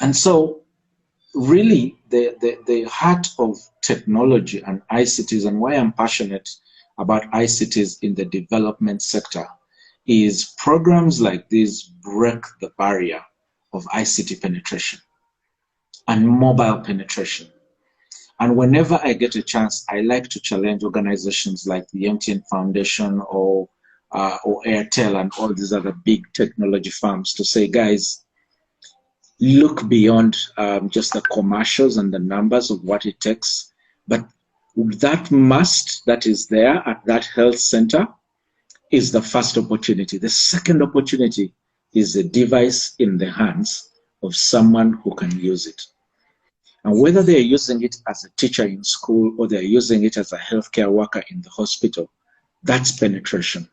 And so really the heart of technology and ICTs, and why I'm passionate about ICTs in the development sector, is programs like these break the barrier of ICT penetration and mobile penetration. And whenever I get a chance, I like to challenge organizations like the MTN Foundation or Airtel and all these other big technology firms to say, guys, look beyond just the commercials and the numbers of what it takes, but that must that is there at that health center is the first opportunity. The second opportunity is a device in the hands of someone who can use it. And whether they're using it as a teacher in school or they're using it as a healthcare worker in the hospital, that's penetration.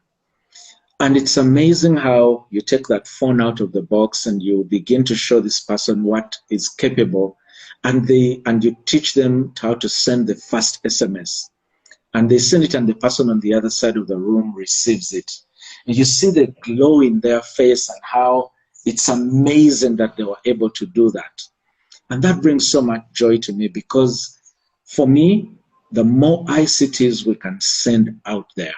And it's amazing how you take that phone out of the box and you begin to show this person what is capable, and you teach them how to send the first SMS. And they send it and the person on the other side of the room receives it. And you see the glow in their face and how it's amazing that they were able to do that. And that brings so much joy to me, because for me, the more ICTs we can send out there,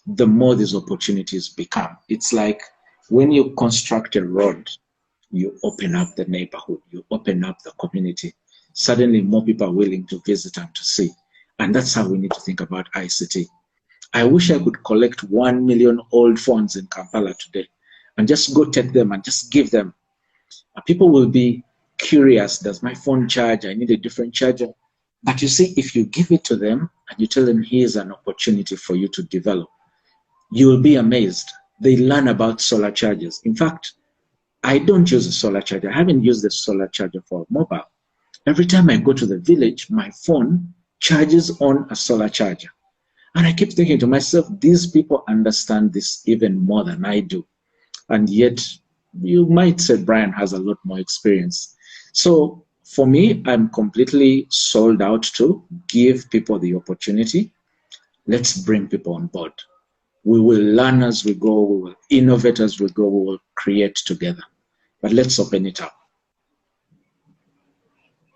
the more these opportunities become. It's like when you construct a road, you open up the neighborhood, you open up the community. Suddenly more people are willing to visit and to see. And that's how we need to think about ICT. I wish I could collect 1 million old phones in Kampala today and just go take them and just give them. People will be curious, does my phone charge? I need a different charger. But you see, if you give it to them and you tell them, here's an opportunity for you to develop, you will be amazed. They learn about solar chargers. In fact, I don't use a solar charger. I haven't used a solar charger for a mobile. Every time I go to the village, my phone charges on a solar charger. And I keep thinking to myself, these people understand this even more than I do. And yet, you might say Brian has a lot more experience. So for me, I'm completely sold out to give people the opportunity. Let's bring people on board. We will learn as we go, we will innovate as we go, we will create together. But let's open it up.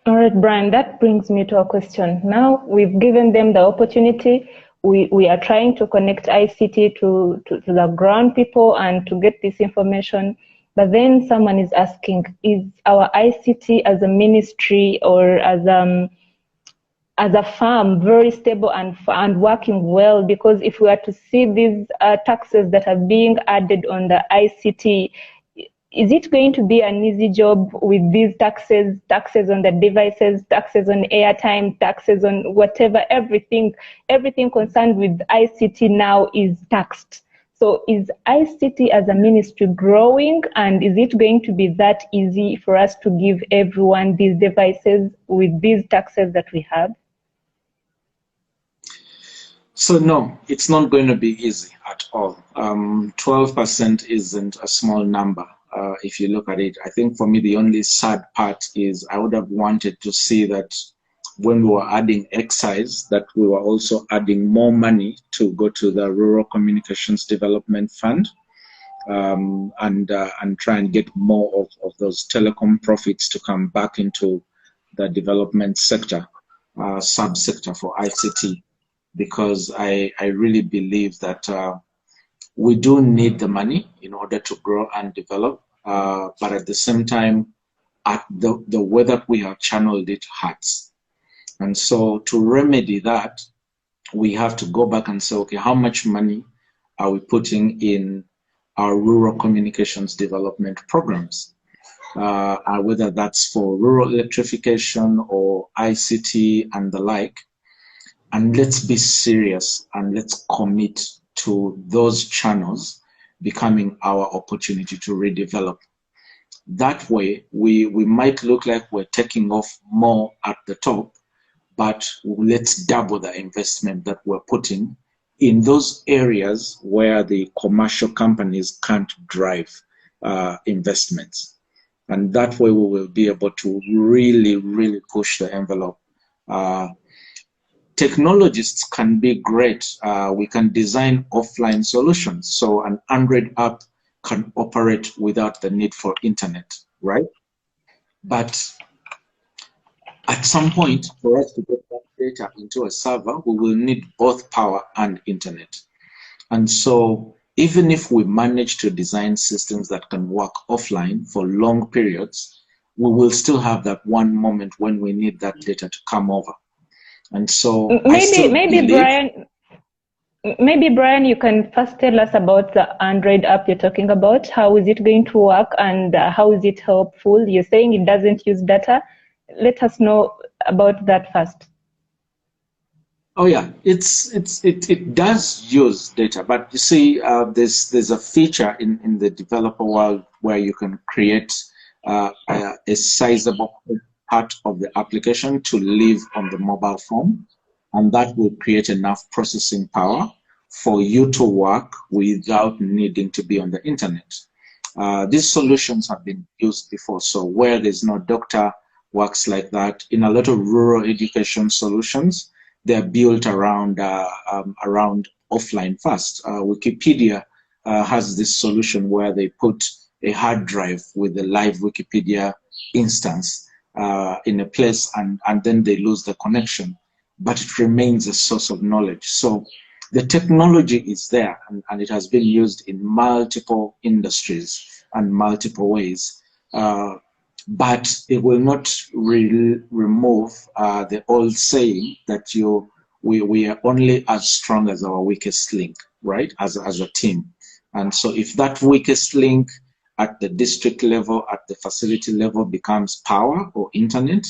All right, Brian, that brings me to a question. Now we've given them the opportunity. We are trying to connect ICT to the ground people and to get this information. But then someone is asking, is our ICT as a ministry or as a firm very stable and working well? Because if we are to see these taxes that are being added on the ICT, is it going to be an easy job with these taxes on the devices, taxes on airtime, taxes on whatever, everything concerned with ICT now is taxed. So is ICT as a ministry growing, and is it going to be that easy for us to give everyone these devices with these taxes that we have? So no, it's not going to be easy at all. 12% isn't a small number. If you look at it, I think for me, the only sad part is I would have wanted to see that when we were adding excise, that we were also adding more money to go to the Rural Communications Development Fund and try and get more of those telecom profits to come back into the development sector, subsector for ICT, because I really believe that we do need the money in order to grow and develop, but at the same time, at the way that we have channeled it hurts. And so to remedy that, we have to go back and say, okay, how much money are we putting in our rural communications development programs? Whether that's for rural electrification or ICT and the like. And let's be serious and let's commit to those channels becoming our opportunity to redevelop. That way, we might look like we're taking off more at the top, but let's double the investment that we're putting in those areas where the commercial companies can't drive investments. And that way we will be able to really, really push the envelope. Technologists can be great. We can design offline solutions. So an Android app can operate without the need for internet, right? But at some point, for us to get that data into a server, we will need both power and internet. And so even if we manage to design systems that can work offline for long periods, we will still have that one moment when we need that data to come over. And so maybe Brian, you can first tell us about the Android app you're talking about. How is it going to work, and how is it helpful? You're saying it doesn't use data. Let us know about that first. Oh yeah, it does use data, but you see, there's a feature in the developer world where you can create a sizable part of the application to live on the mobile phone, and that will create enough processing power for you to work without needing to be on the internet. These solutions have been used before, so where there's no doctor works like that. In a lot of rural education solutions, they're built around offline first. Wikipedia has this solution where they put a hard drive with a live Wikipedia instance in a place, and then they lose the connection, but it remains a source of knowledge. So the technology is there, and it has been used in multiple industries and multiple ways. But it will not remove the old saying that we are only as strong as our weakest link, right? As a team. And so if that weakest link at the district level, at the facility level becomes power or internet,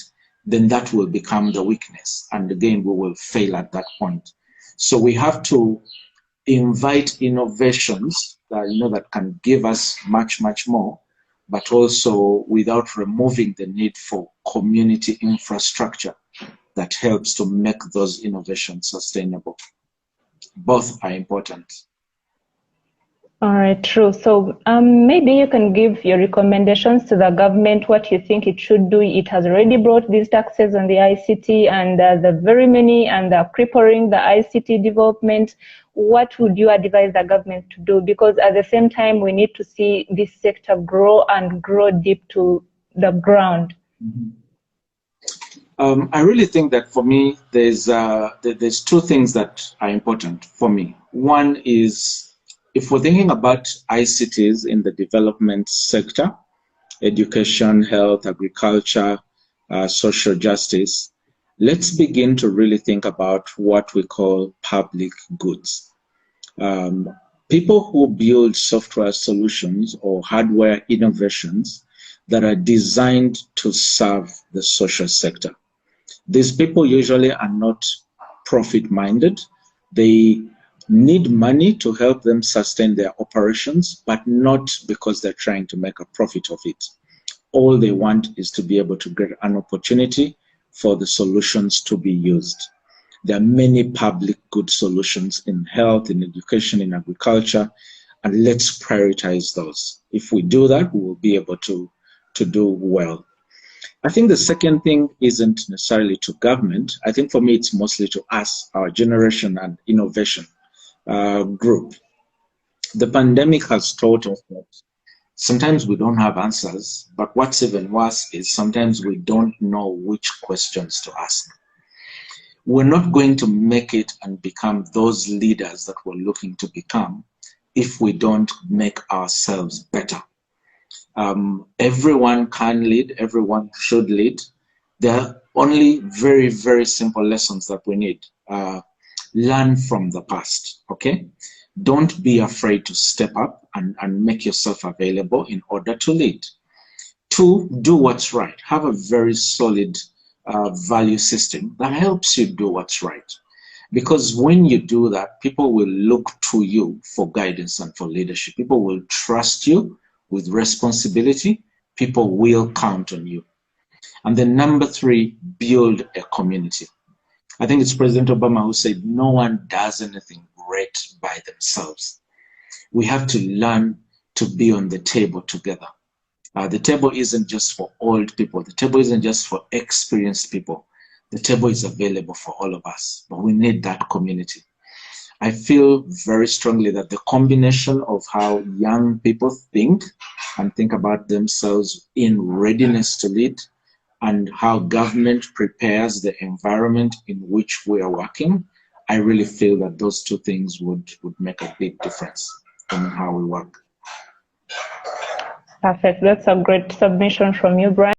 then that will become the weakness. And again, we will fail at that point. So we have to invite innovations that can give us much, much more, but also without removing the need for community infrastructure that helps to make those innovations sustainable. Both are important. All right, true. So maybe you can give your recommendations to the government, what you think it should do. It has already brought these taxes on the ICT, and the very many, and crippling the ICT development. What would you advise the government to do? Because at the same time, we need to see this sector grow and grow deep to the ground. I really think that for me, there's two things that are important for me. One is, if we're thinking about ICTs in the development sector, education, health, agriculture, social justice, let's begin to really think about what we call public goods. People who build software solutions or hardware innovations that are designed to serve the social sector. These people usually are not profit-minded. They need money to help them sustain their operations, but not because they're trying to make a profit of it. All they want is to be able to get an opportunity for the solutions to be used. There are many public good solutions in health, in education, in agriculture, and let's prioritize those. If we do that, we will be able to do well. I think the second thing isn't necessarily to government. I think for me, it's mostly to us, our generation and innovation group. The pandemic has taught us that sometimes we don't have answers, but what's even worse is sometimes we don't know which questions to ask. We're not going to make it and become those leaders that we're looking to become if we don't make ourselves better. Everyone can lead, everyone should lead. There are only very, very simple lessons that we need. Learn from the past, okay? Don't be afraid to step up and make yourself available in order to lead. 2, do what's right. Have a very solid value system that helps you do what's right. Because when you do that, people will look to you for guidance and for leadership. People will trust you with responsibility. People will count on you. And then number 3, build a community. I think it's President Obama who said, no one does anything great by themselves. We have to learn to be on the table together. The table isn't just for old people. The table isn't just for experienced people. The table is available for all of us, but we need that community. I feel very strongly that the combination of how young people think and think about themselves in readiness to lead, and how government prepares the environment in which we are working, I really feel that those two things would make a big difference in how we work. Perfect. That's a great submission from you, Brian.